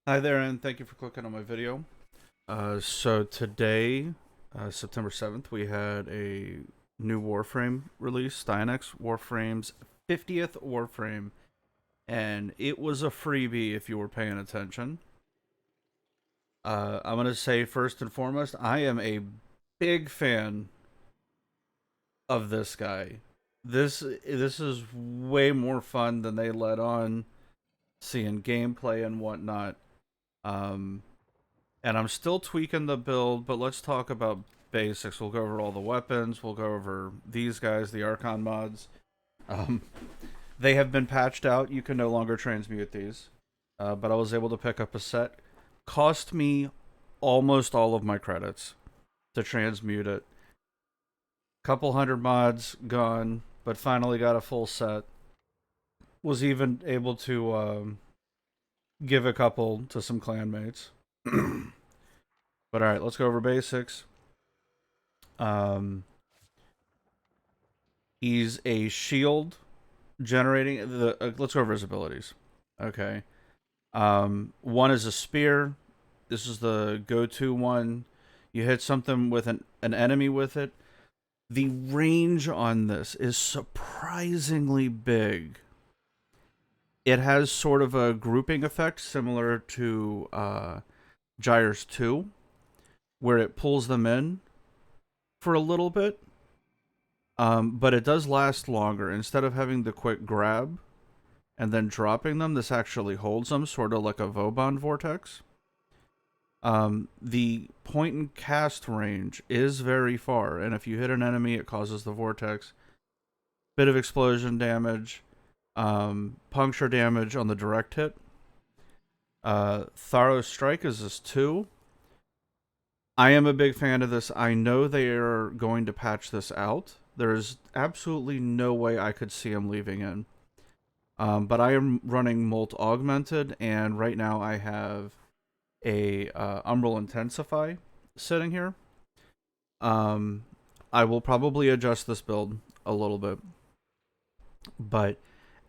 Hi there, and thank you for clicking on my video. So today, September 7th, we had a new Warframe release, Styanax Warframe's 50th Warframe, and it was a freebie if you were paying attention. I'm going to say first and foremost, I am a big fan of this guy. This is way more fun than they let on, seeing gameplay and whatnot. Um, And I'm still tweaking the build, but let's talk about basics. We'll go over all the weapons. We'll go over these guys, the Archon mods. Um, they have been patched out. You can no longer transmute these. But I was able to pick up a set. Cost me almost all of my credits to transmute it. Couple hundred mods gone, but finally got a full set. Was even able to give a couple to some clanmates. But all right, let's go over basics. Um, he's a shield generating the. Let's go over his abilities. Okay. One is a spear. This is the go-to one. You hit something with an enemy with it. The range on this is surprisingly big. It has sort of a grouping effect similar to Gyre's 2, where it pulls them in for a little bit. But it does last longer. Instead of having the quick grab and then dropping them, this actually holds them, sort of like a Vauban vortex. The point and cast range is very far, and if you hit an enemy, it causes the vortex. Bit of explosion damage, puncture damage on the direct hit. Thorough Strike is this too. I am a big fan of this. I know they are going to patch this out. There is absolutely no way I could see him leaving in. But I am running Molt Augmented, and right now I have a Umbral Intensify sitting here. I will probably adjust this build a little bit. But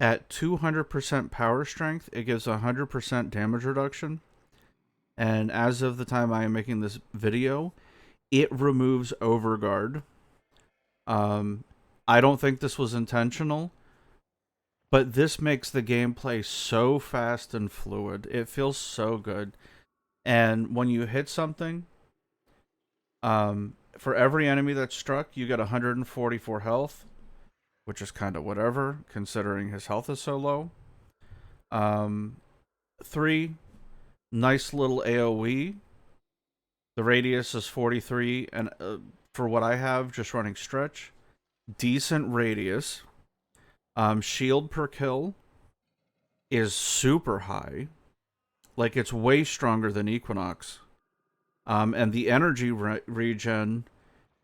at 200% power strength, it gives 100% damage reduction. And as of the time I am making this video, it removes Overguard. I don't think this was intentional, but this makes the gameplay so fast and fluid. It feels so good. And when you hit something, for every enemy that's struck, you get 144 health, which is kind of whatever, considering his health is so low. 3, nice little AoE. The radius is 43, and for what I have, just running stretch, decent radius. Shield per kill is super high. Like, it's way stronger than Equinox. And the energy regen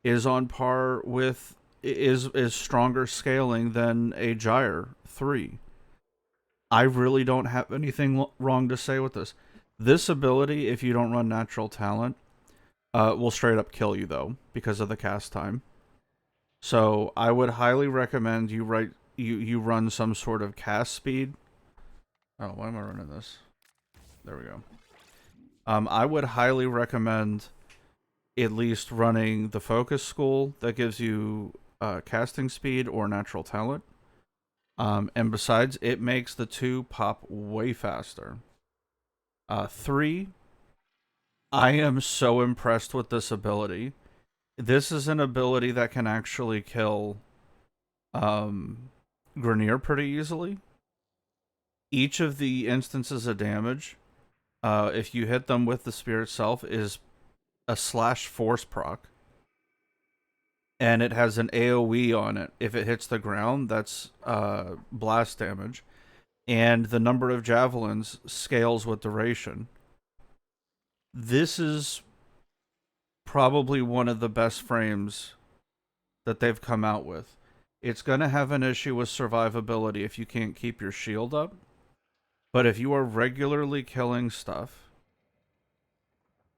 is on par with, is stronger scaling than a Gyre 3. I really don't have anything wrong to say with this. This ability, if you don't run natural talent, will straight up kill you, though, because of the cast time. So I would highly recommend you run some sort of cast speed. Oh, why am I running this? There we go. I would highly recommend at least running the focus school that gives you casting speed or natural talent. And besides, it makes the 2 pop way faster. 3, I am so impressed with this ability. This is an ability that can actually kill Grineer pretty easily. Each of the instances of damage, if you hit them with the spear itself, is a slash force proc. And it has an AoE on it. If it hits the ground, that's blast damage. And the number of javelins scales with duration. This is probably one of the best frames that they've come out with. It's going to have an issue with survivability if you can't keep your shield up. But if you are regularly killing stuff,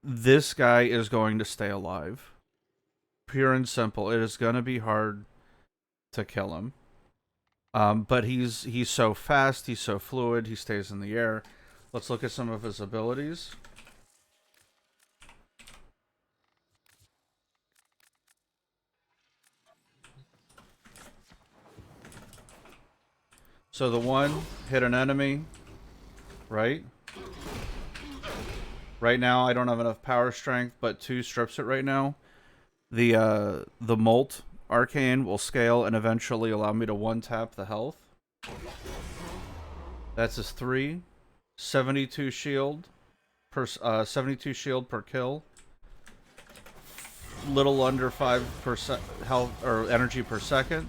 this guy is going to stay alive. Pure and simple. It is going to be hard to kill him. But he's so fast, he's so fluid, he stays in the air. Let's look at some of his abilities. So the one, hit an enemy, right? Right now I don't have enough power strength, but 2 strips it right now. The molt arcane will scale and eventually allow me to 1-tap the health. That's his 3. 72 shield per 72 shield per kill. Little under 5% health or energy per second.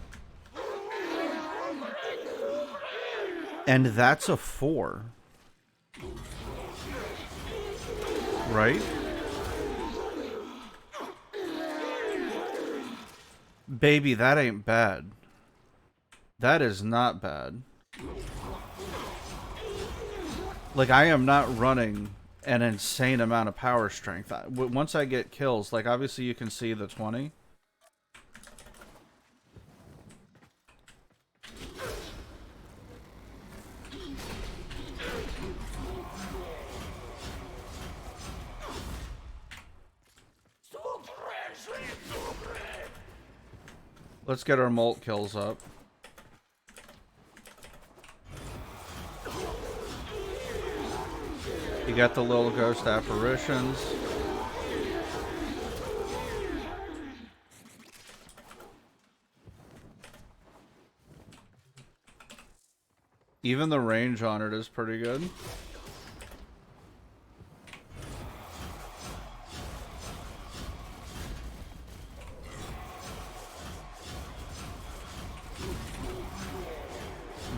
And that's a 4. Right? Baby, that ain't bad. That is not bad. Like, I am not running an insane amount of power strength. Once I get kills, like, obviously you can see the 20. Let's get our molt kills up. You got the little ghost apparitions. Even the range on it is pretty good.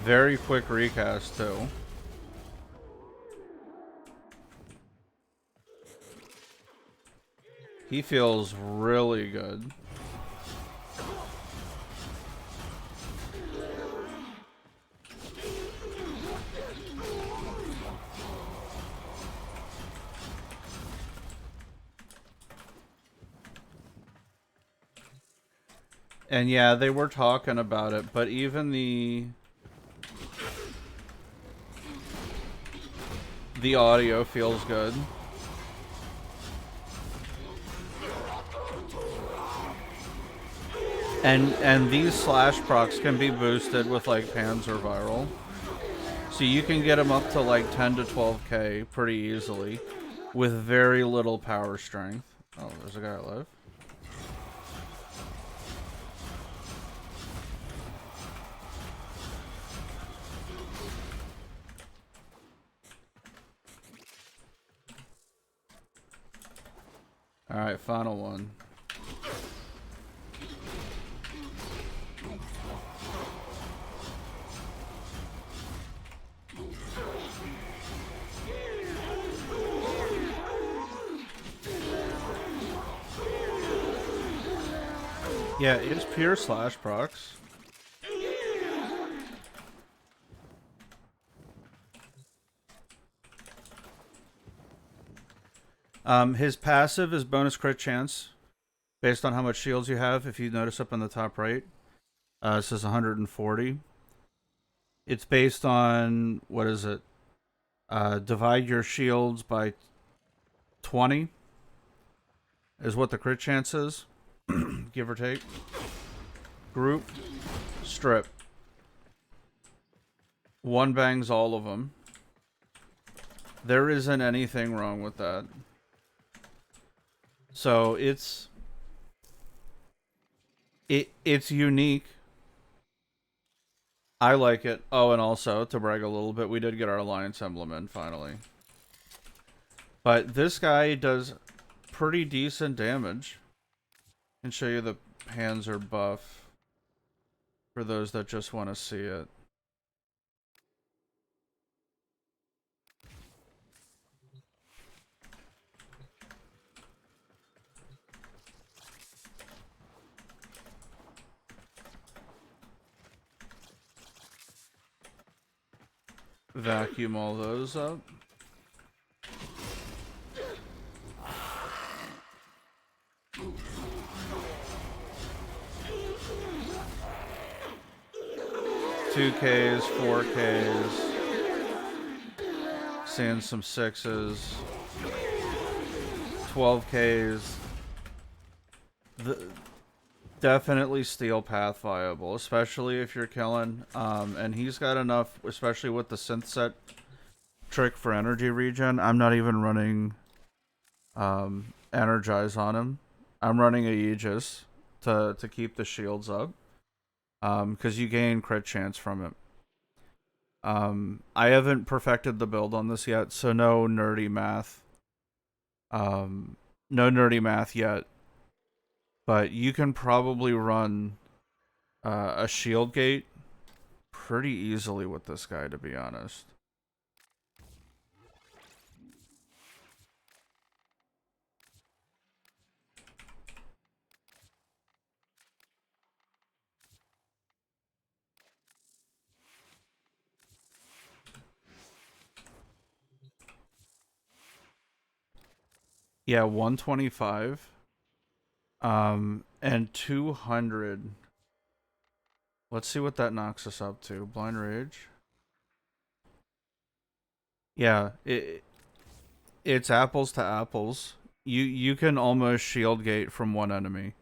Very quick recast too. He feels really good. And yeah, they were talking about it, but even the audio feels good. And these slash procs can be boosted with like panzer viral. So you can get them up to like 10 to 12k pretty easily with very little power strength. Oh, there's a guy alive. Alright, final one. Yeah, it's pure slash procs. His passive is bonus crit chance based on how much shields you have. If you notice up in the top right, it says 140. It's based on, what is it? Divide your shields by 20 is what the crit chance is, give or take. Group, strip. One bangs all of them. There isn't anything wrong with that. So it's unique. I like it. Oh, and also, to brag a little bit, we did get our Alliance emblem in, finally. But this guy does pretty decent damage. I can show you the panzer buff for those that just want to see it. Vacuum all those up. $2Ks, $4Ks, Seeing some 6s, 12Ks. Definitely steel path viable, especially if you're killing. And he's got enough, especially with the synth set trick for energy regen. I'm not even running energize on him. I'm running Aegis to keep the shields up. Because you gain crit chance from it. I haven't perfected the build on this yet, so no nerdy math. No nerdy math yet. But you can probably run a shield gate pretty easily with this guy, to be honest. Yeah, 125. And 200. Let's see what that knocks us up to. Blind Rage. Yeah, it's apples to apples. You can almost shield gate from one enemy.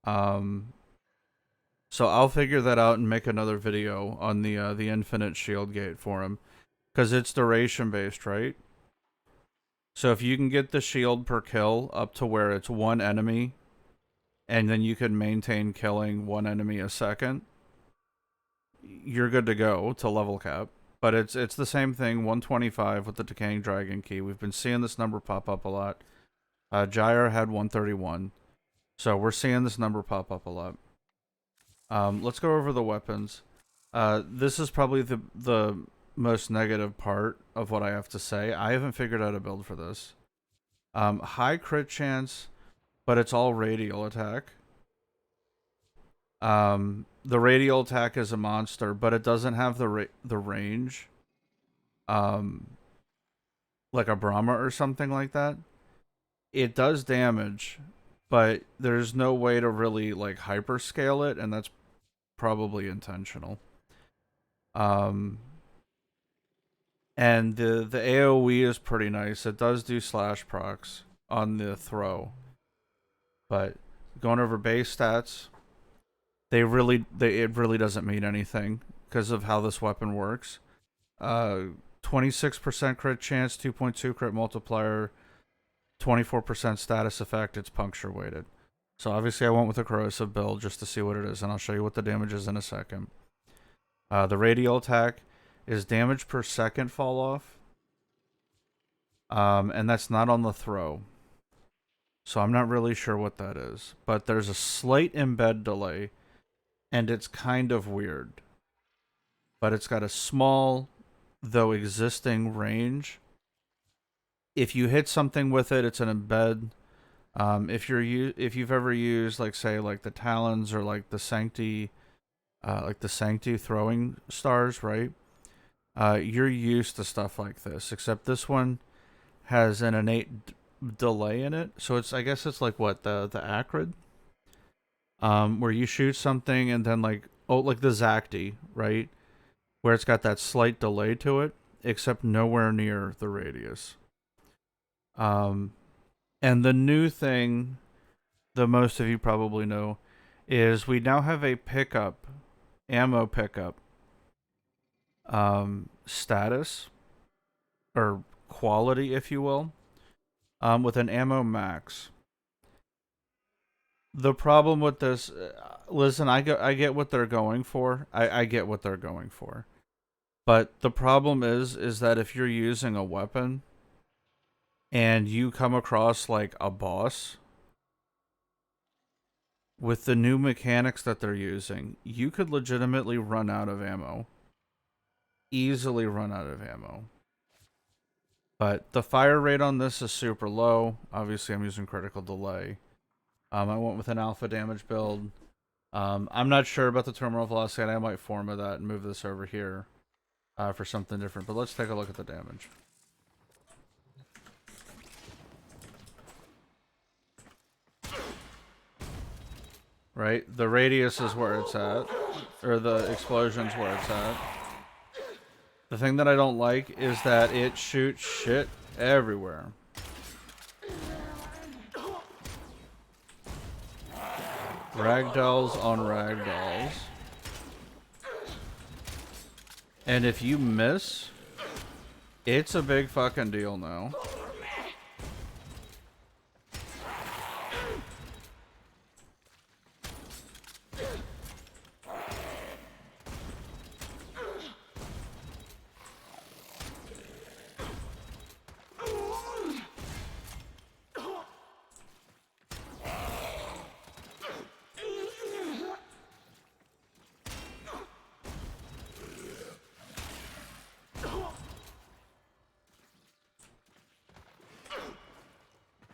So I'll figure that out and make another video on the infinite shield gate for him, because it's duration based, right? So if you can get the shield per kill up to where it's one enemy, and then you can maintain killing one enemy a second, you're good to go to level cap. But it's the same thing, 125 with the Decaying Dragon Key. We've been seeing this number pop up a lot. Gyre had 131. So we're seeing this number pop up a lot. Let's go over the weapons. This is probably the most negative part of what I have to say. I haven't figured out a build for this. High crit chance, but it's all radial attack. The radial attack is a monster, but it doesn't have the range. Like a Brahma or something like that. It does damage, but there's no way to really like hyperscale it, and that's probably intentional. And the AoE is pretty nice. It does do slash procs on the throw. But going over base stats, it really doesn't mean anything because of how this weapon works. 26% crit chance, 2.2 crit multiplier, 24% status effect. It's puncture weighted. So obviously I went with a corrosive build just to see what it is, and I'll show you what the damage is in a second. The radial attack is damage per second fall off. And that's not on the throw. So I'm not really sure what that is. But there's a slight embed delay, and it's kind of weird. But it's got a small, though existing, range. If you hit something with it, it's an embed. If you've ever used, like, say, like the Talons or like the Sancti throwing stars, right? You're used to stuff like this, except this one has an innate delay in it. So I guess it's like what, the aegrit, where you shoot something and then like the Zacti, right? Where it's got that slight delay to it, except nowhere near the radius. And the new thing, the most of you probably know, is we now have a ammo pickup status, or quality, if you will, with an ammo max. The problem with this, listen, I get what they're going for. I get what they're going for. But the problem is that if you're using a weapon and you come across like a boss, with the new mechanics that they're using, you could legitimately run out of ammo. Easily run out of ammo. But the fire rate on this is super low. Obviously, I'm using critical delay. I went with an alpha damage build. I'm not sure about the terminal velocity, and I might format that and move this over here for something different. But let's take a look at the damage. Right? The radius is where it's at. Or the explosion's where it's at. The thing that I don't like is that it shoots shit everywhere. Ragdolls on ragdolls. And if you miss, it's a big fucking deal now.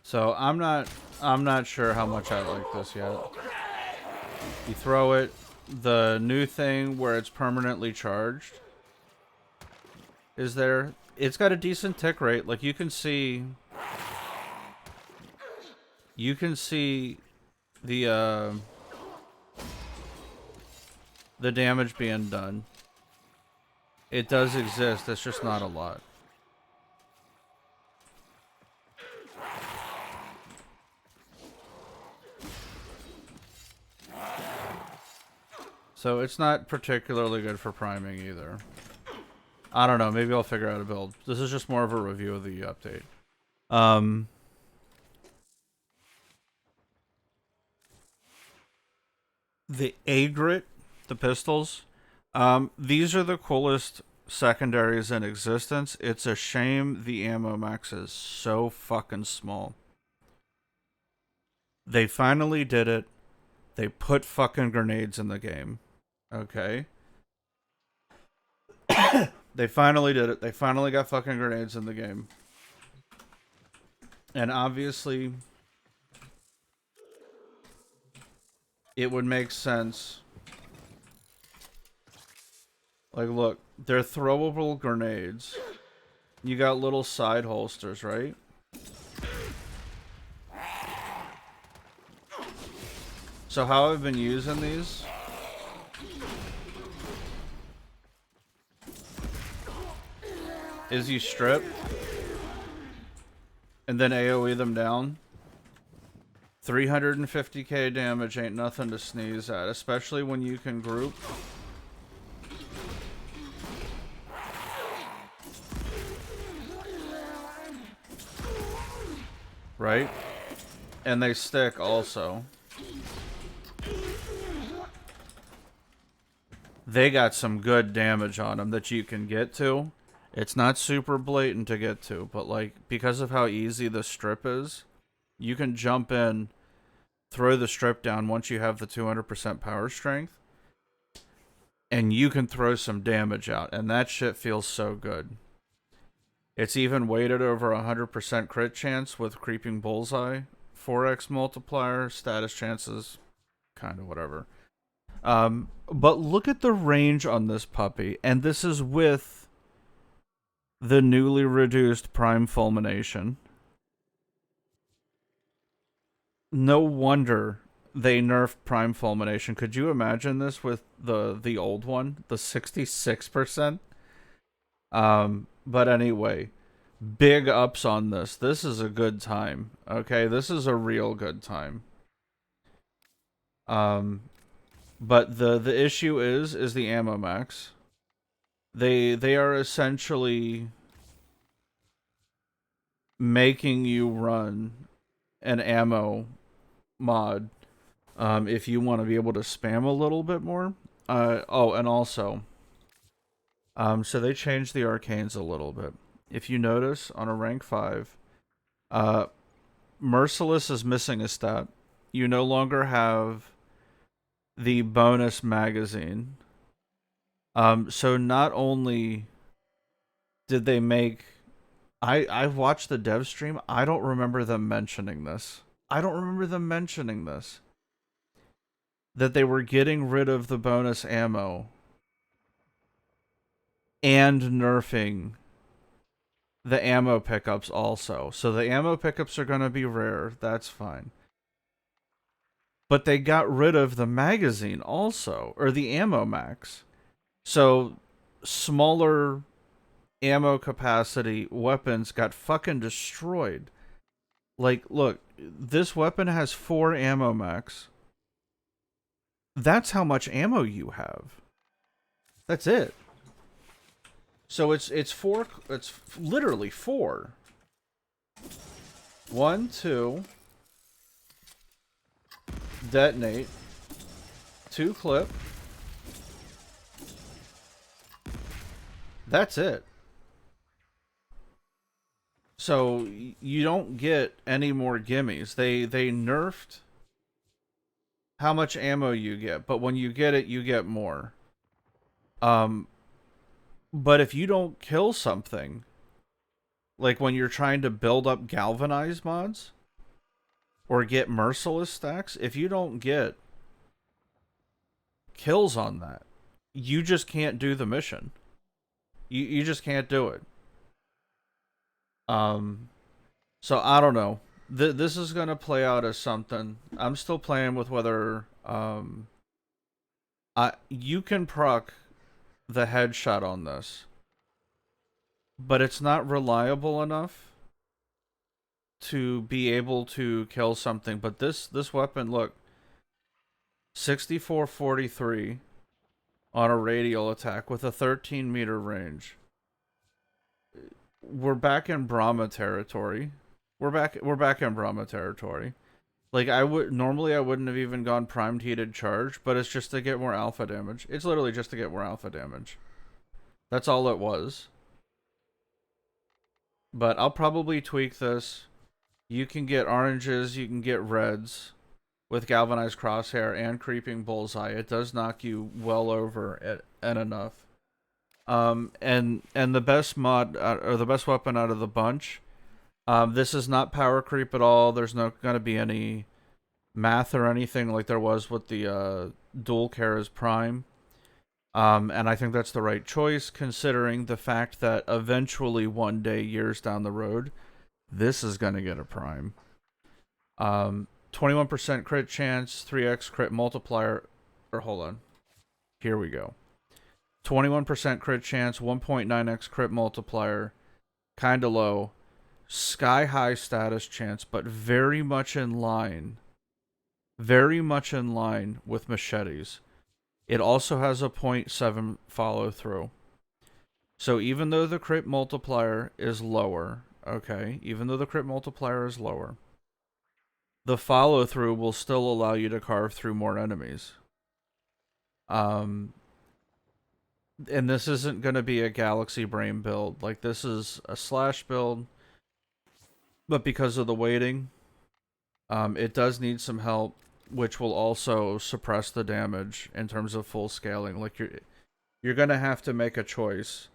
So I'm not sure how much I like this yet. You throw it, the new thing where it's permanently charged is there. It's got a decent tick rate. Like you can see the damage being done. It does exist, it's just not a lot. So it's not particularly good for priming either. I don't know, maybe I'll figure out a build. This is just more of a review of the update. The aegrit, the pistols, these are the coolest secondaries in existence. It's a shame the ammo max is so fucking small. They finally did it. They put fucking grenades in the game. Okay. They finally did it. They finally got fucking grenades in the game. And obviously, it would make sense. Like, look, they're throwable grenades. You got little side holsters, right? So how I've been using these is you strip and then AoE them down. 350k damage ain't nothing to sneeze at, especially when you can group. Right? And they stick also. They got some good damage on them that you can get to. It's not super blatant to get to, but like because of how easy the strip is, you can jump in, throw the strip down once you have the 200% power strength, and you can throw some damage out, and that shit feels so good. It's even weighted over 100% crit chance with creeping bullseye, 4x multiplier, status chances, kind of whatever. But look at the range on this puppy, and this is with the newly reduced prime fulmination. No wonder they nerfed prime fulmination. Could you imagine this with the old one, the 66%? But anyway, big ups on this. This is a good time. Okay, this is a real good time. But the issue is the ammo max. They are essentially making you run an ammo mod if you want to be able to spam a little bit more. Oh, and also, so they changed the arcanes a little bit. If you notice, on a rank 5, Merciless is missing a stat. You no longer have the bonus magazine. So not only did they make... I've watched the dev stream. I don't remember them mentioning this. That they were getting rid of the bonus ammo and nerfing the ammo pickups also. So the ammo pickups are going to be rare. That's fine. But they got rid of the magazine also, or the ammo max. So smaller ammo capacity weapons got fucking destroyed. Like, look, this weapon has 4 ammo max. That's how much ammo you have. That's it. So it's 4. It's literally 4. 1, 2. Detonate. 2 clip. That's it. So you don't get any more gimmies. They nerfed how much ammo you get, but when you get it, you get more. But if you don't kill something, like when you're trying to build up galvanized mods or get merciless stacks, if you don't get kills on that, you just can't do the mission. You just can't do it. So I don't know. This is gonna play out as something. I'm still playing with whether you can proc the headshot on this, but it's not reliable enough to be able to kill something. But this weapon, look, 6443 on a radial attack with a 13-meter range. We're back in Brahma territory. We're back in Brahma territory. Like, I wouldn't have even gone primed heated charge, but it's just to get more alpha damage. It's literally just to get more alpha damage. That's all it was. But I'll probably tweak this. You can get oranges, you can get reds with galvanized crosshair and creeping bullseye. It does knock you well over it and enough. And the best mod or the best weapon out of the bunch. This is not power creep at all. There's not going to be any math or anything like there was with the dual Kara's Prime. And I think that's the right choice, considering the fact that eventually one day, years down the road, this is going to get a Prime. 21% crit chance, 3x crit multiplier. Or hold on. Here we go. 21% crit chance, 1.9x crit multiplier. Kind of low. Sky high status chance, but very much in line. Very much in line with machetes. It also has a 0.7 follow through. So even though the crit multiplier is lower, okay, even though the crit multiplier is lower, the follow through will still allow you to carve through more enemies. And this isn't going to be a Galaxy Brain build. Like, this is a slash build. But because of the weighting, it does need some help, which will also suppress the damage in terms of full scaling. Like, you're going to have to make a choice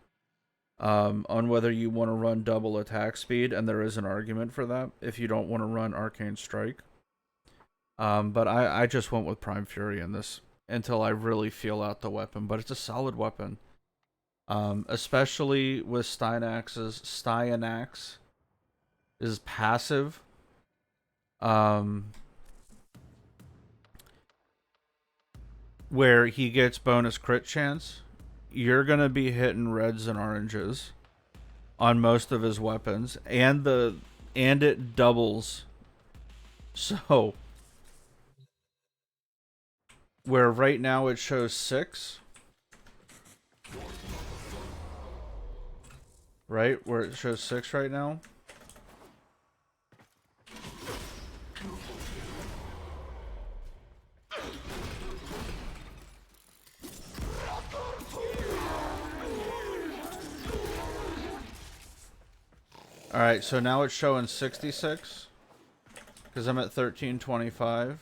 on whether you want to run double attack speed, and there is an argument for that if you don't want to run Arcane Strike. But I just went with Prime Fury in this until I really feel out the weapon. But it's a solid weapon. Especially with Styanax's. Styanax is passive. Where he gets bonus crit chance. You're going to be hitting reds and oranges on most of his weapons. And it doubles. So, where right now it shows 6. Right? Where it shows 6 right now. Alright, so now it's showing 66. Because I'm at 1325.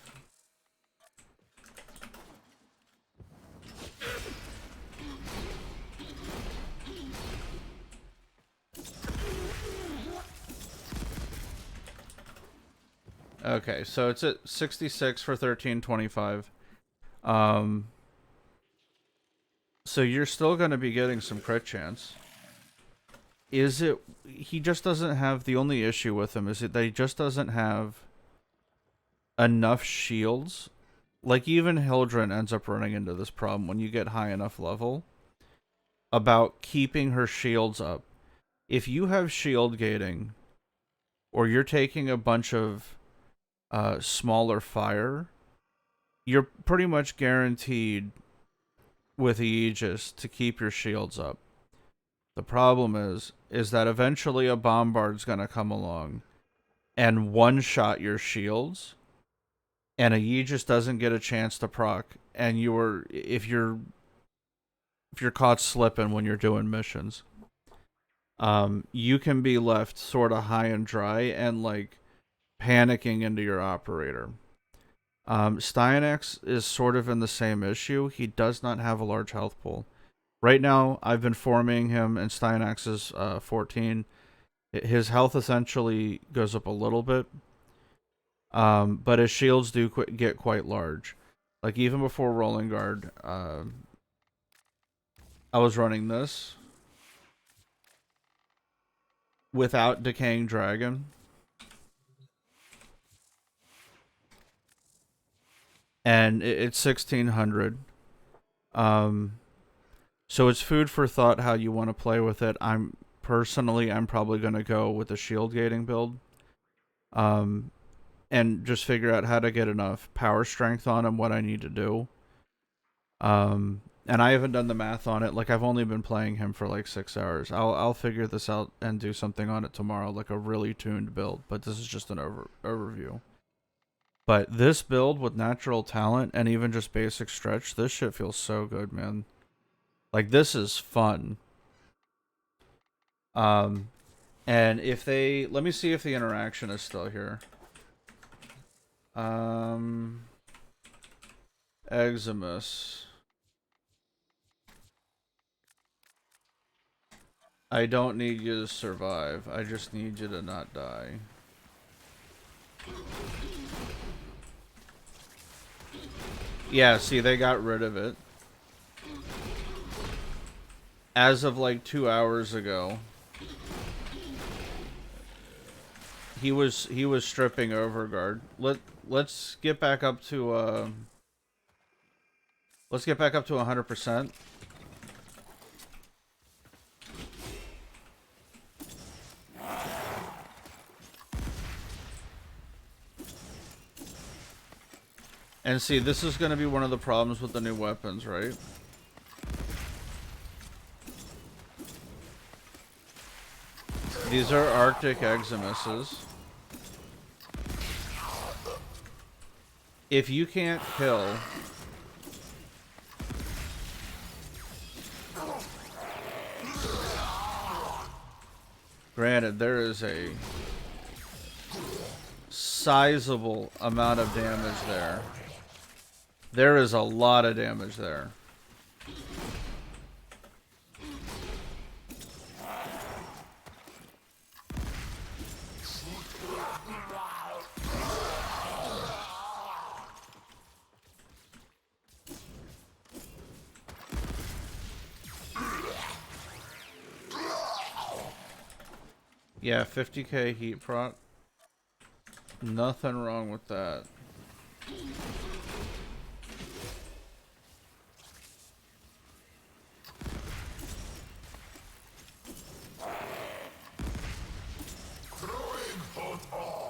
Okay, so it's at 66 for 1325. So you're still going to be getting some crit chance. He just doesn't have, the only issue with him is that he just doesn't have enough shields. Like, even Hildren ends up running into this problem when you get high enough level about keeping her shields up. if you have shield gating, or you're taking a bunch of smaller fire, you're pretty much guaranteed with Aegis to keep your shields up. The problem is that eventually a bombard's gonna come along and one-shot your shields, and Aegis doesn't get a chance to proc, and if you're caught slipping when you're doing missions, you can be left sort of high and dry and like panicking into your operator. Styanax is sort of in the same issue. He does not have a large health pool. Right now, I've been forming him, and Styanax is 14. His health essentially goes up a little bit, but his shields do get quite large. Like, even before Rolling Guard, I was running this without Decaying Dragon. And it's 1600. So it's food for thought how you want to play with it. I'm probably going to go with the shield gating build. And just figure out how to get enough power strength on him, what I need to do. And I haven't done the math on it. Like, I've only been playing him for like 6 hours. I'll figure this out and do something on it tomorrow, like a really tuned build. But this is just an overview. But this build with natural talent and even just basic stretch, this shit feels so good, man. Like, this is fun. And if they... Let me see if the interaction is still here. Eximus. I don't need you to survive. I just need you to not die. Yeah, see, they got rid of it. As of like 2 hours ago. He was stripping Overguard. Let's get back up to 100%. And see, this is going to be one of the problems with the new weapons, right? These are Arctic Eximuses. If you can't kill... Granted, there is a sizable amount of damage there. There is a lot of damage there. Yeah, 50k heat proc. Nothing wrong with that.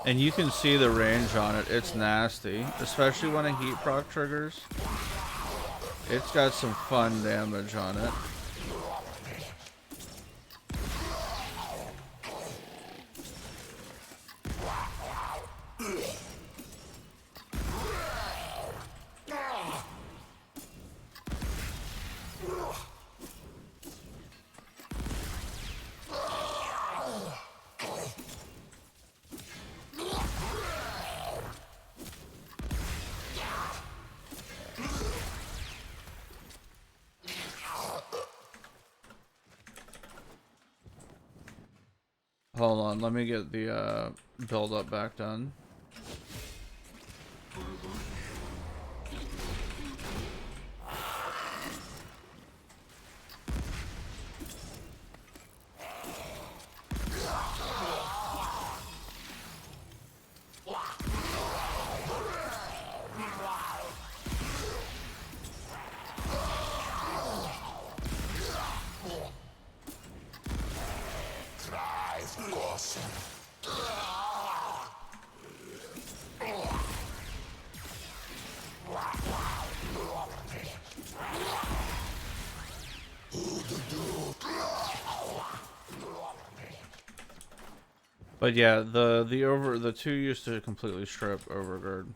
And you can see the range on it. It's nasty. Especially when a heat proc triggers. It's got some fun damage on it. Hold on, let me get the build up back done. But yeah, the two used to completely strip Overguard.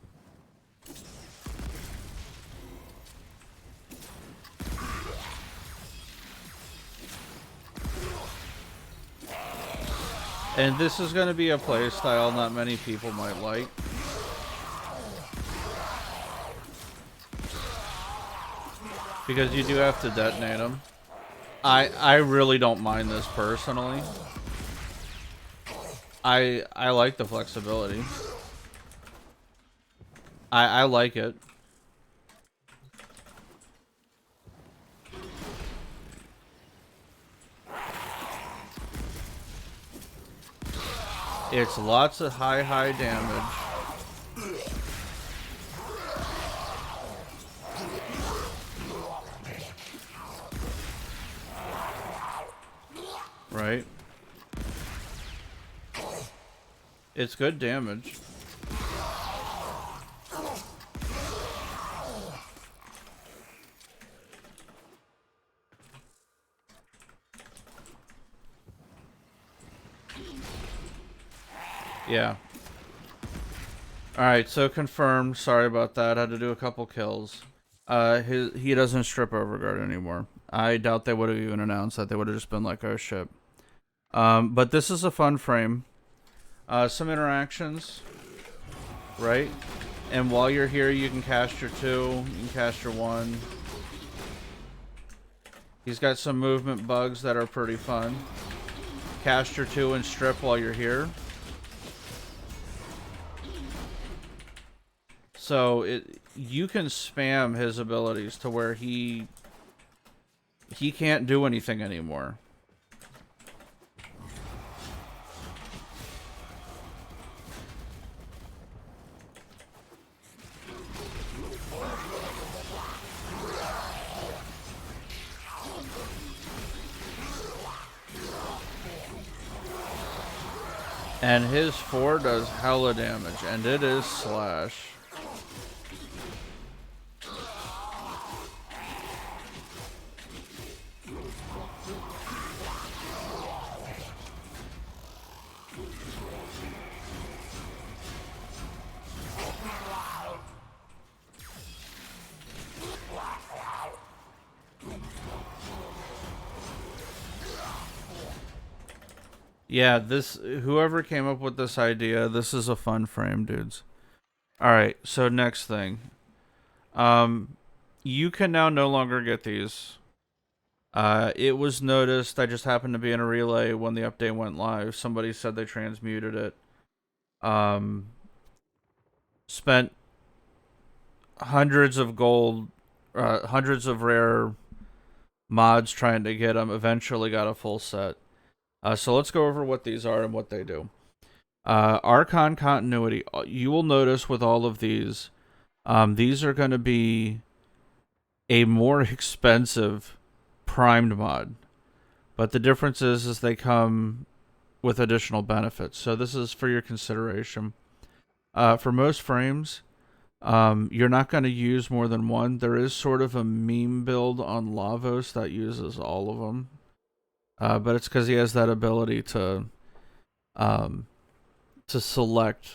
And this is going to be a play style not many people might like. Because you do have to detonate them. I really don't mind this personally. I like the flexibility. I like it. It's lots of high damage. Right? It's good damage. Yeah. Alright, so confirmed. Sorry about that. Had to do a couple kills. He doesn't strip Overguard anymore. I doubt they would have even announced that. They would have just been like, oh shit. But this is a fun frame. Some interactions. Right? And while you're here, you can cast your 2. You can cast your 1. He's got some movement bugs that are pretty fun. Cast your 2 and strip while you're here. So you can spam his abilities to where he can't do anything anymore. And his 4 does hella damage, and it is slash. Yeah, whoever came up with this idea, this is a fun frame, dudes. Alright, so next thing. You can now no longer get these. It was noticed, I just happened to be in a relay when the update went live. Somebody said they transmuted it. Spent hundreds of gold, hundreds of rare mods trying to get them. Eventually got a full set. So let's go over what these are and what they do. Archon continuity. You will notice with all of these are going to be a more expensive primed mod. But the difference is they come with additional benefits. So this is for your consideration. For most frames, you're not going to use more than one. There is sort of a meme build on Lavos that uses all of them. But it's because he has that ability to select,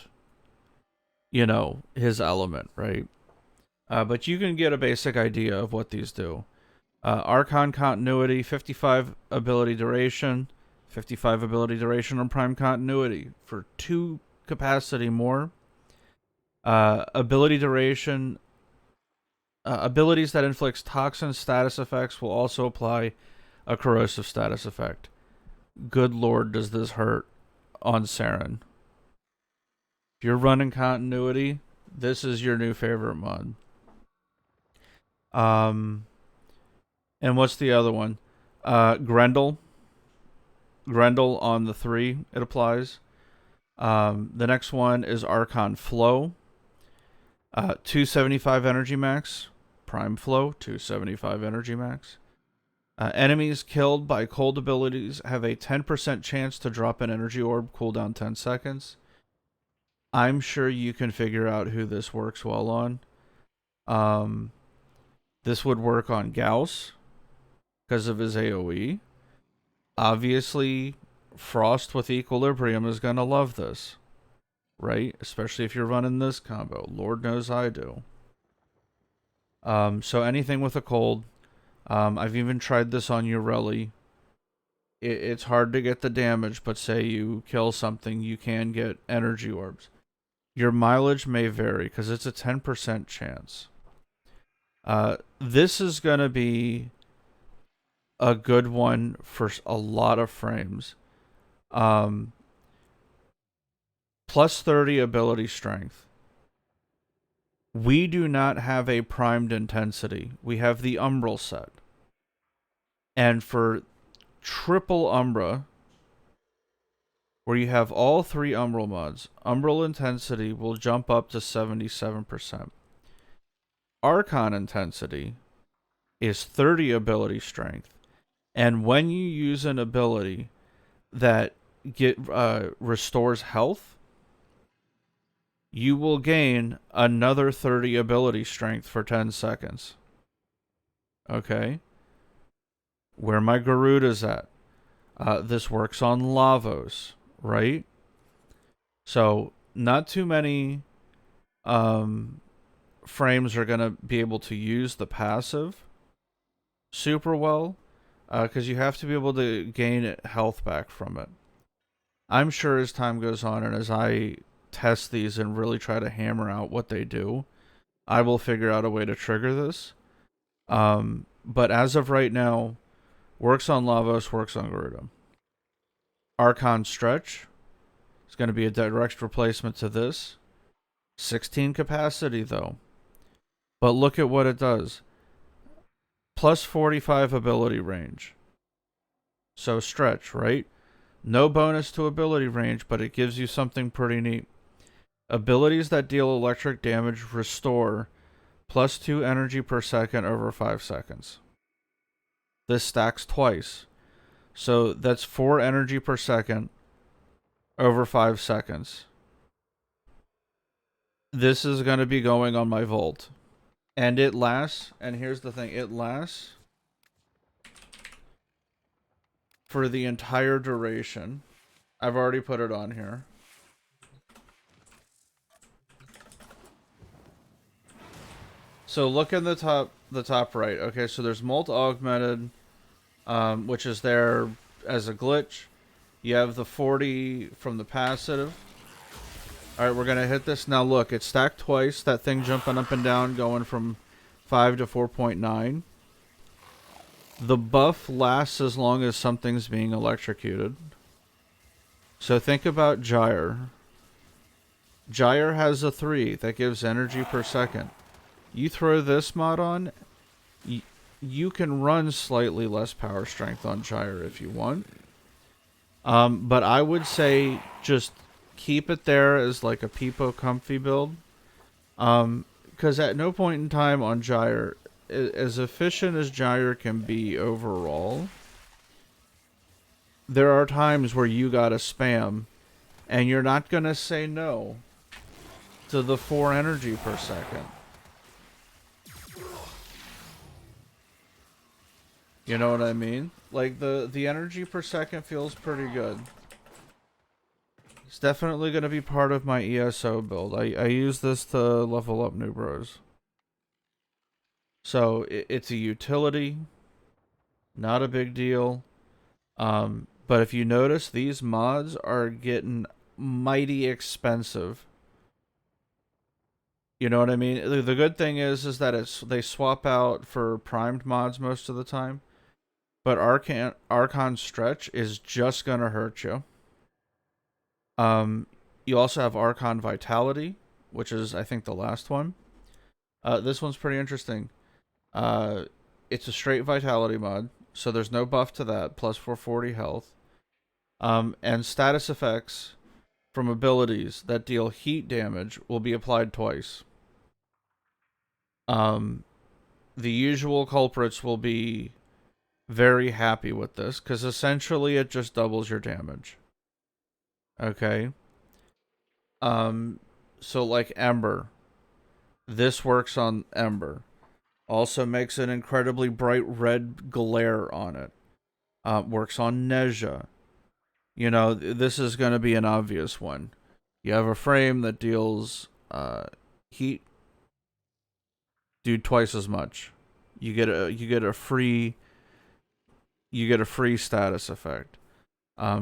his element, right? But you can get a basic idea of what these do. Archon continuity, 55 ability duration, 55 ability duration on prime continuity for 2 capacity more. Ability duration, abilities that inflicts toxin status effects will also apply a corrosive status effect. Good lord, does this hurt on Saren. If you're running continuity, this is your new favorite mod. And what's the other one? Grendel. Grendel on the 3, it applies. The next one is Archon Flow. 275 energy max. Prime Flow, 275 energy max. Enemies killed by cold abilities have a 10% chance to drop an energy orb, cooldown 10 seconds. I'm sure you can figure out who this works well on. This would work on Gauss because of his AoE. Obviously, Frost with Equilibrium is going to love this, right? Especially if you're running this combo. Lord knows I do. So anything with a cold. I've even tried this on Ureli. It's hard to get the damage, but say you kill something, you can get energy orbs. Your mileage may vary because it's a 10% chance. This is going to be a good one for a lot of frames. Plus 30 ability strength. We do not have a primed intensity. We have the Umbral set. And for triple Umbra, where you have all 3 Umbral mods, Umbral intensity will jump up to 77%. Archon intensity is 30 ability strength. And when you use an ability that restores health, you will gain another 30 ability strength for 10 seconds. Okay? Where my Garuda's at. This works on Lavos, right? So, not too many frames are going to be able to use the passive super well, because you have to be able to gain health back from it. I'm sure as time goes on and as I test these and really try to hammer out what they do, I will figure out a way to trigger this. But as of right now, works on Lavos, works on Garuda. Archon Stretch is going to be a direct replacement to this. 16 capacity though. But look at what it does. Plus 45 ability range. So stretch, right? No bonus to ability range, but it gives you something pretty neat. Abilities that deal electric damage restore plus 2 energy per second over 5 seconds. This stacks twice. So that's 4 energy per second over 5 seconds. This is going to be going on my Volt. And it lasts, and here's the thing, it lasts for the entire duration. I've already put it on here. So look in the top right. Okay, so there's Molt Augmented, which is there as a glitch. You have the 40 from the passive. Alright, we're going to hit this. Now look, it's stacked twice. That thing jumping up and down, going from 5 to 4.9. The buff lasts as long as something's being electrocuted. So think about Gyre. Gyre has a 3 that gives energy per second. You throw this mod on, you can run slightly less power strength on Gyre if you want. But I would say just keep it there as like a Peepo comfy build. Because at no point in time on Gyre, as efficient as Gyre can be overall, there are times where you gotta spam, and you're not gonna say no to the 4 energy per second. You know what I mean? Like, the energy per second feels pretty good. It's definitely going to be part of my ESO build. I use this to level up new bros. So, it's a utility. Not a big deal. But if you notice, these mods are getting mighty expensive. You know what I mean? The good thing is that they swap out for primed mods most of the time. But Archon Stretch is just gonna hurt you. You also have Archon Vitality, which is, I think, the last one. This one's pretty interesting. It's a straight Vitality mod, so there's no buff to that, plus 440 health. And status effects from abilities that deal heat damage will be applied twice. The usual culprits will be very happy with this, because essentially it just doubles your damage. Okay. So like Ember. This works on Ember. Also makes an incredibly bright red glare on it. Works on Nezha. You know, this is going to be an obvious one. You have a frame that deals heat, do twice as much. You get a free status effect.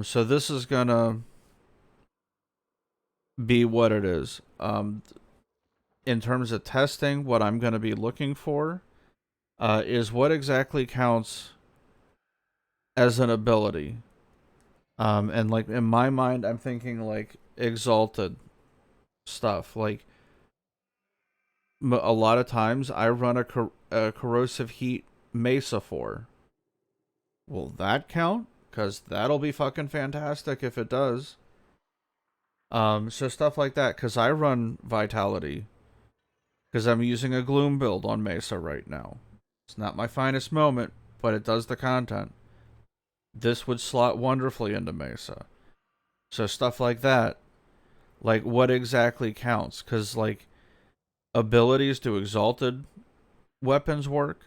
So this is gonna be what it is. In terms of testing, what I'm gonna be looking for is what exactly counts as an ability. And like in my mind, I'm thinking like exalted stuff. Like a lot of times, I run a corrosive heat mesa for. Will that count? Because that'll be fucking fantastic if it does. So stuff like that. Because I run vitality. Because I'm using a gloom build on mesa right now. It's not my finest moment, but it does the content. This would slot wonderfully into mesa. So stuff like that. Like what exactly counts? Because like abilities do exalted weapons work.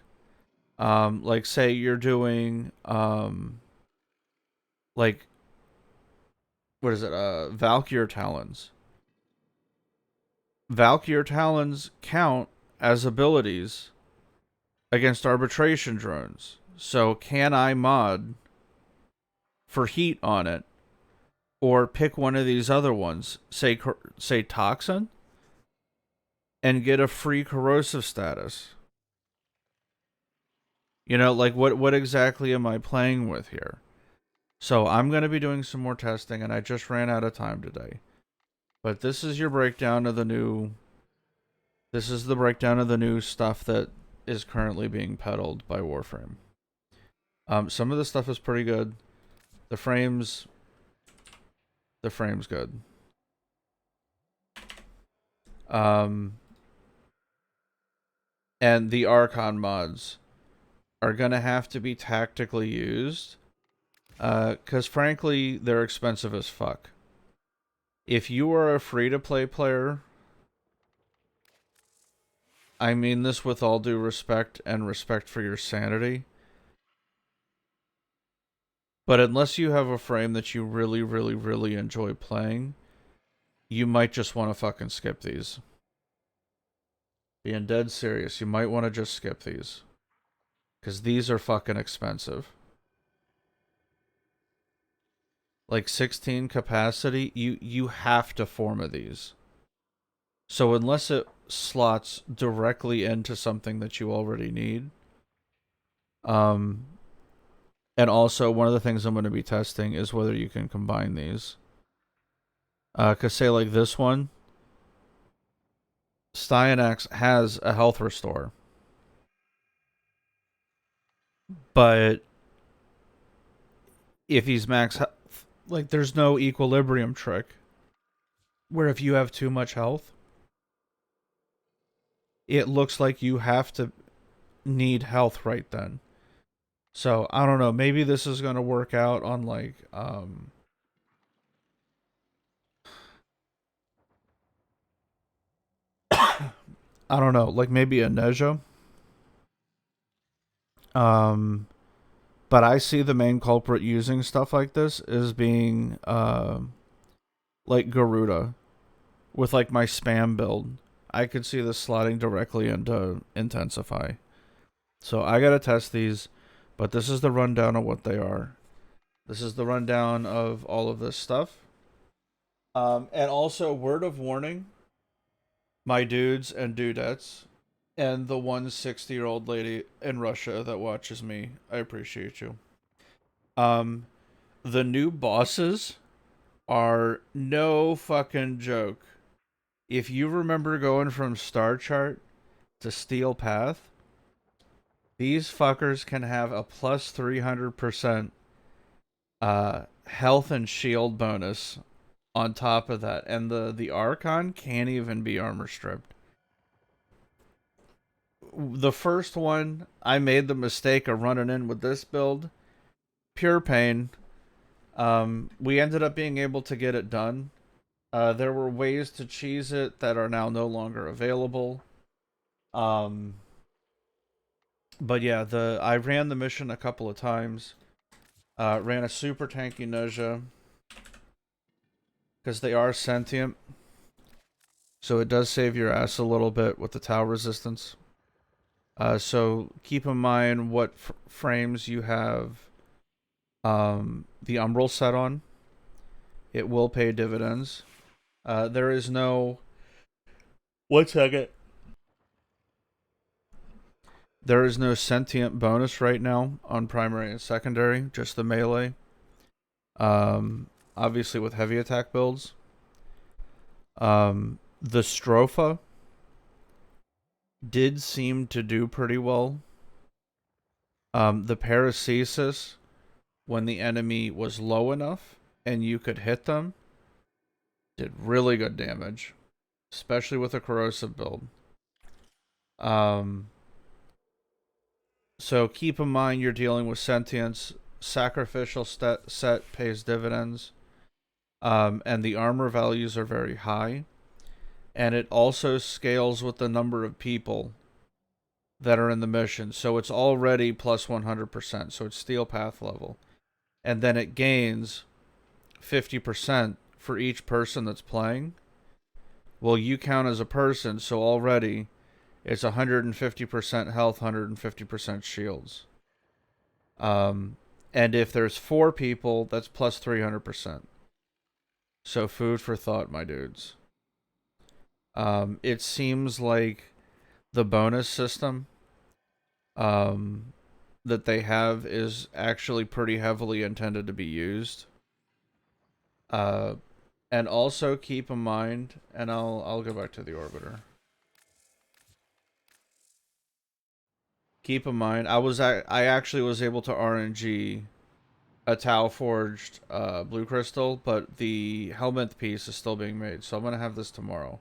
Like say you're doing like what is it? Valkyr Talons. Valkyr Talons count as abilities against arbitration drones. So can I mod for heat on it, or pick one of these other ones, say Toxin, and get a free corrosive status? You know, like what exactly am I playing with here? So I'm going to be doing some more testing, and I just ran out of time today. But this is your breakdown of the new. This is the breakdown of the new stuff that is currently being peddled by Warframe. Some of the stuff is pretty good. The frame's good. And the Archon mods are gonna have to be tactically used, because frankly, they're expensive as fuck. If you are a free-to-play player, I mean this with all due respect and respect for your sanity, but unless you have a frame that you really, really, really enjoy playing, you might just want to fucking skip these. Being dead serious, you might want to just skip these. Because these are fucking expensive. Like 16 capacity, you have to form of these. So unless it slots directly into something that you already need, and also one of the things I'm going to be testing is whether you can combine these. Cause say like this one, Styanax has a health restore, but if he's max health, like there's no equilibrium trick where if you have too much health, it looks like you have to need health right then. So I don't know. Maybe this is gonna work out on like I don't know, like maybe a Neja. But I see the main culprit using stuff like this as being like Garuda with like my spam build. I could see this slotting directly into Intensify. So I gotta test these, but this is the rundown of what they are. This is the rundown of all of this stuff. And also, word of warning, my dudes and dudettes, and the 160-year-old lady in Russia that watches me. I appreciate you. Um, the new bosses are no fucking joke. If you remember going from Star Chart to Steel Path, these fuckers can have a plus 300% health and shield bonus on top of that. And the Archon can't even be armor stripped. The first one, I made the mistake of running in with this build. Pure pain. We ended up being able to get it done. There were ways to cheese it that are now no longer available. But yeah, I ran the mission a couple of times. Ran a super tanky Neja. because they are sentient. So it does save your ass a little bit with the tau resistance. So keep in mind what frames you have the umbral set on. It will pay dividends. There is no... One second. There is no sentient bonus right now on primary and secondary, just the melee. Obviously with heavy attack builds. The Stropha did seem to do pretty well. The Paracesis, when the enemy was low enough and you could hit them, did really good damage, especially with a corrosive build. So keep in mind you're dealing with sentience. Sacrificial set pays dividends. And the armor values are very high. And it also scales with the number of people that are in the mission. So it's already plus 100%. So it's steel path level. And then it gains 50% for each person that's playing. Well, you count as a person, so already it's 150% health, 150% shields. And if there's 4 people, that's plus 300%. So food for thought, my dudes. It seems like the bonus system that they have is actually pretty heavily intended to be used. And also keep in mind, and I'll go back to the orbiter. Keep in mind, I actually was able to RNG a Tau forged blue crystal, but the helmet piece is still being made, so I'm gonna have this tomorrow.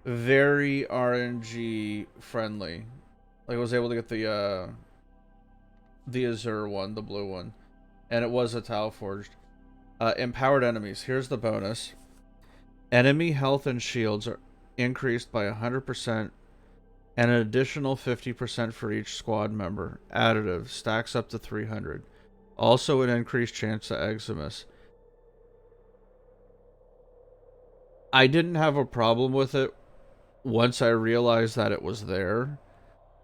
Very RNG friendly. Like I was able to get the Azure one, the blue one, and it was a Tau forged. Empowered enemies. Here's the bonus. Enemy health and shields are increased by 100%. And an additional 50% for each squad member. Additive. Stacks up to 300. Also an increased chance of Eximus. I didn't have a problem with it once I realized that it was there.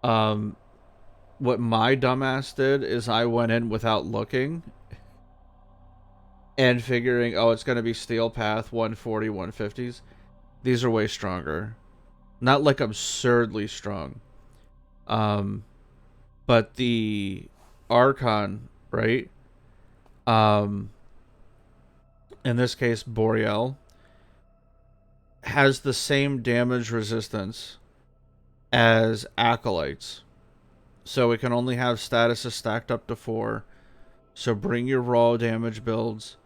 What my dumbass did is I went in without looking. And figuring, oh, it's going to be Steel Path 140, 150s. These are way stronger. Not like absurdly strong. But the Archon, right? In this case, Boreal, has the same damage resistance as Acolytes. So it can only have statuses stacked up to 4. So bring your raw damage builds.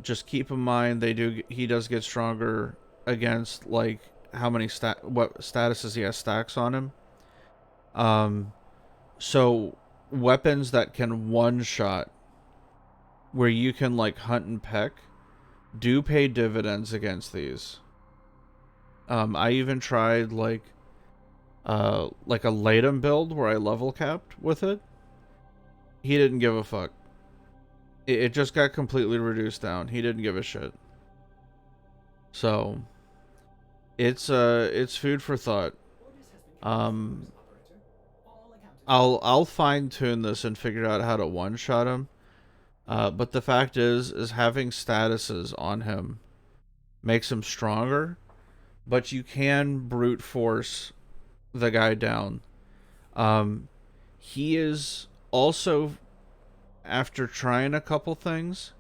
Just keep in mind he does get stronger against like how many what statuses he has stacks on him. So weapons that can one-shot, where you can like hunt and peck, do pay dividends against these. I even tried like a Latum build where I level capped with it. He didn't give a fuck. It just got completely reduced down. He didn't give a shit. So it's food for thought. I'll fine tune this and figure out how to one shot him. But the fact is having statuses on him makes him stronger. But you can brute force the guy down. He is also, after trying a couple things,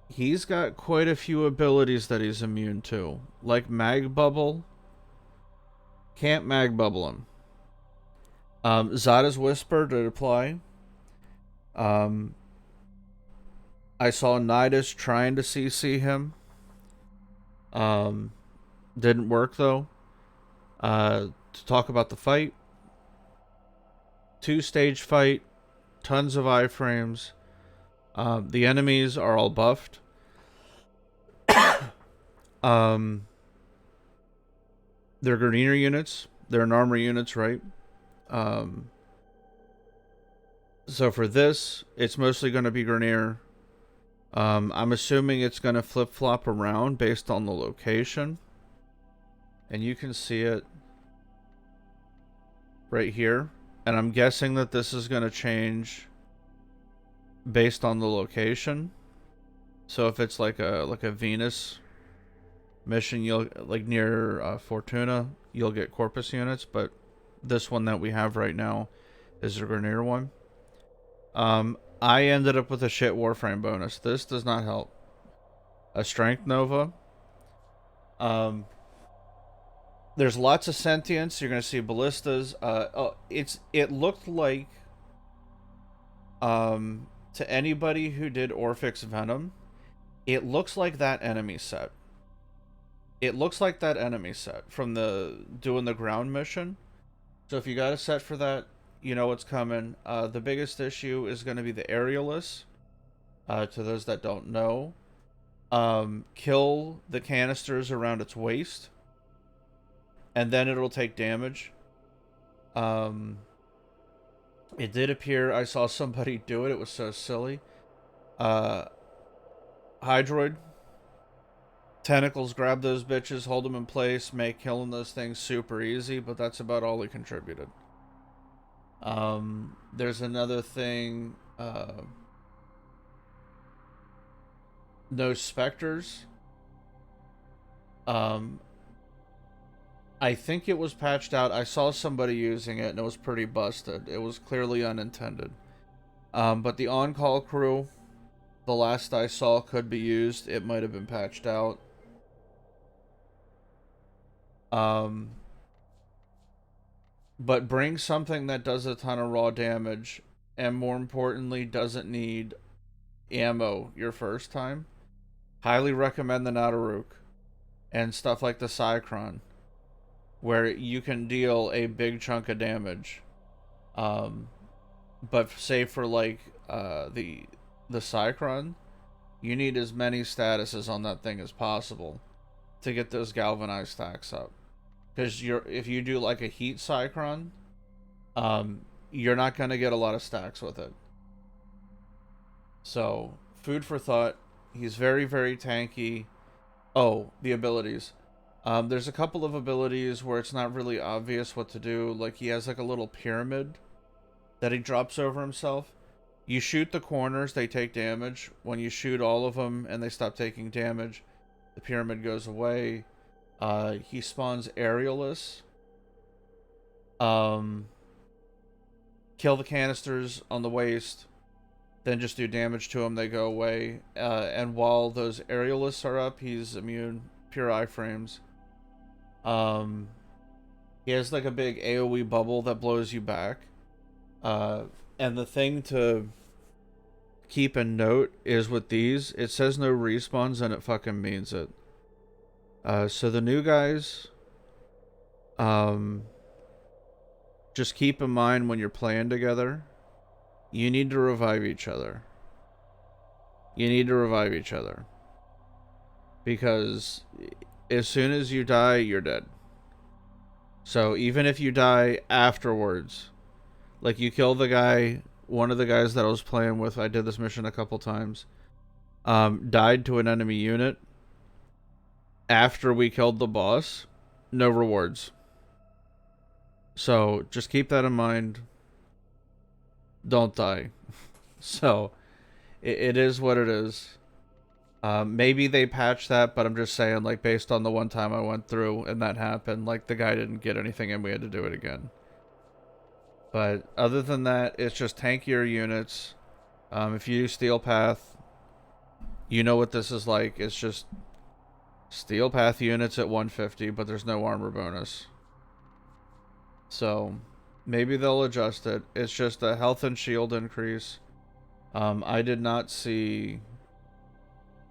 he's got quite a few abilities that he's immune to. Like Mag Bubble. Can't Mag Bubble him. Zada's Whisper to apply. I saw Nidus trying to CC him. Didn't work though. To talk about the fight. 2-stage fight. Tons of iframes. The enemies are all buffed. They're Grenadier units. They're an armor units, right? So for this, it's mostly going to be Grenier. I'm assuming it's going to flip-flop around based on the location. And you can see it right here. And I'm guessing that this is going to change based on the location. So if it's like a Venus mission, you'll like near Fortuna, you'll get Corpus units. But this one that we have right now is the Grenier one. I ended up with a shit Warframe bonus. This does not help. A Strength Nova. There's lots of sentience. You're gonna see ballistas. It looked like to anybody who did Orphix Venom, it looks like that enemy set. It looks like that enemy set from the doing the ground mission. So if you got a set for that, you know what's coming. The biggest issue is going to be the aerialists. To those that don't know, kill the canisters around its waist, and then it'll take damage. It did appear I saw somebody do it. It was so silly. Hydroid. Tentacles, grab those bitches, hold them in place, make killing those things super easy, but that's about all he contributed. There's another thing, no specters. I think it was patched out. I saw somebody using it and it was pretty busted. It was clearly unintended. But the on-call crew, the last I saw, could be used. It might have been patched out. But bring something that does a ton of raw damage, and more importantly, doesn't need ammo your first time. Highly recommend the Nadaruk and stuff like the Cycron, where you can deal a big chunk of damage. But say for like the Cycron, you need as many statuses on that thing as possible to get those galvanized stacks up. Because if you do like a heat Cycron, you're not going to get a lot of stacks with it. So, food for thought. He's very, very tanky. Oh, the abilities. There's a couple of abilities where it's not really obvious what to do. Like, he has like a little pyramid that he drops over himself. You shoot the corners, they take damage. When you shoot all of them and they stop taking damage, the pyramid goes away. He spawns aerialists. Kill the canisters on the waist, then just do damage to them, they go away. And while those aerialists are up, he's immune, pure iframes. He has like a big AoE bubble that blows you back. And the thing to keep in note is with these, it says no respawns and it fucking means it. So the new guys, just keep in mind when you're playing together, you need to revive each other. You need to revive each other. Because as soon as you die, you're dead. So even if you die afterwards, like you kill the guy, one of the guys that I was playing with, I did this mission a couple times, died to an enemy unit. After we killed the boss, no rewards. So just keep that in mind. Don't die. So it is what it is. Maybe they patched that, but I'm just saying, like, based on the one time I went through and that happened, like, the guy didn't get anything and we had to do it again. But other than that, it's just tankier units. If you do Steel Path, you know what this is like. It's just Steel Path units at 150, but there's no armor bonus. So maybe they'll adjust it. It's just a health and shield increase. I did not see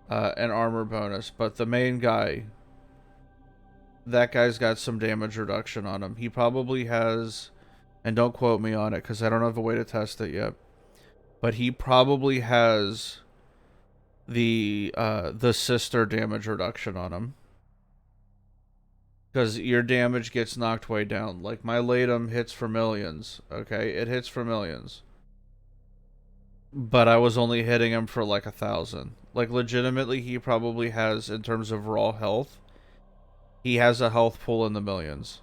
an armor bonus, but the main guy, that guy's got some damage reduction on him. He probably has, and don't quote me on it because I don't have a way to test it yet, but he probably has the sister damage reduction on him. Because your damage gets knocked way down. Like, my Latum hits for millions, okay? It hits for millions. but I was only hitting him for like 1,000. Like, legitimately, he probably has, in terms of raw health, he has a health pool in the millions.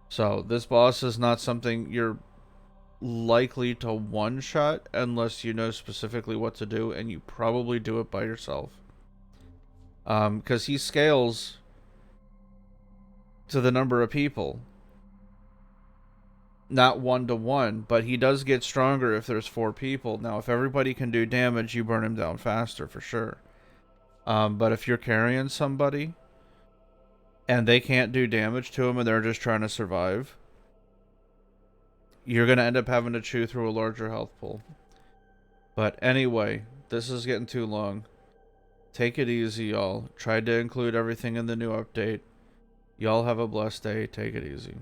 So this boss is not something you're likely to one-shot unless you know specifically what to do, and you probably do it by yourself. Because he scales to the number of people. Not 1-to-1, but he does get stronger if there's 4 people. Now, if everybody can do damage, you burn him down faster, for sure. But if you're carrying somebody, and they can't do damage to him, and they're just trying to survive, you're going to end up having to chew through a larger health pool. But anyway, this is getting too long. Take it easy, y'all. Tried to include everything in the new update. Y'all have a blessed day. Take it easy.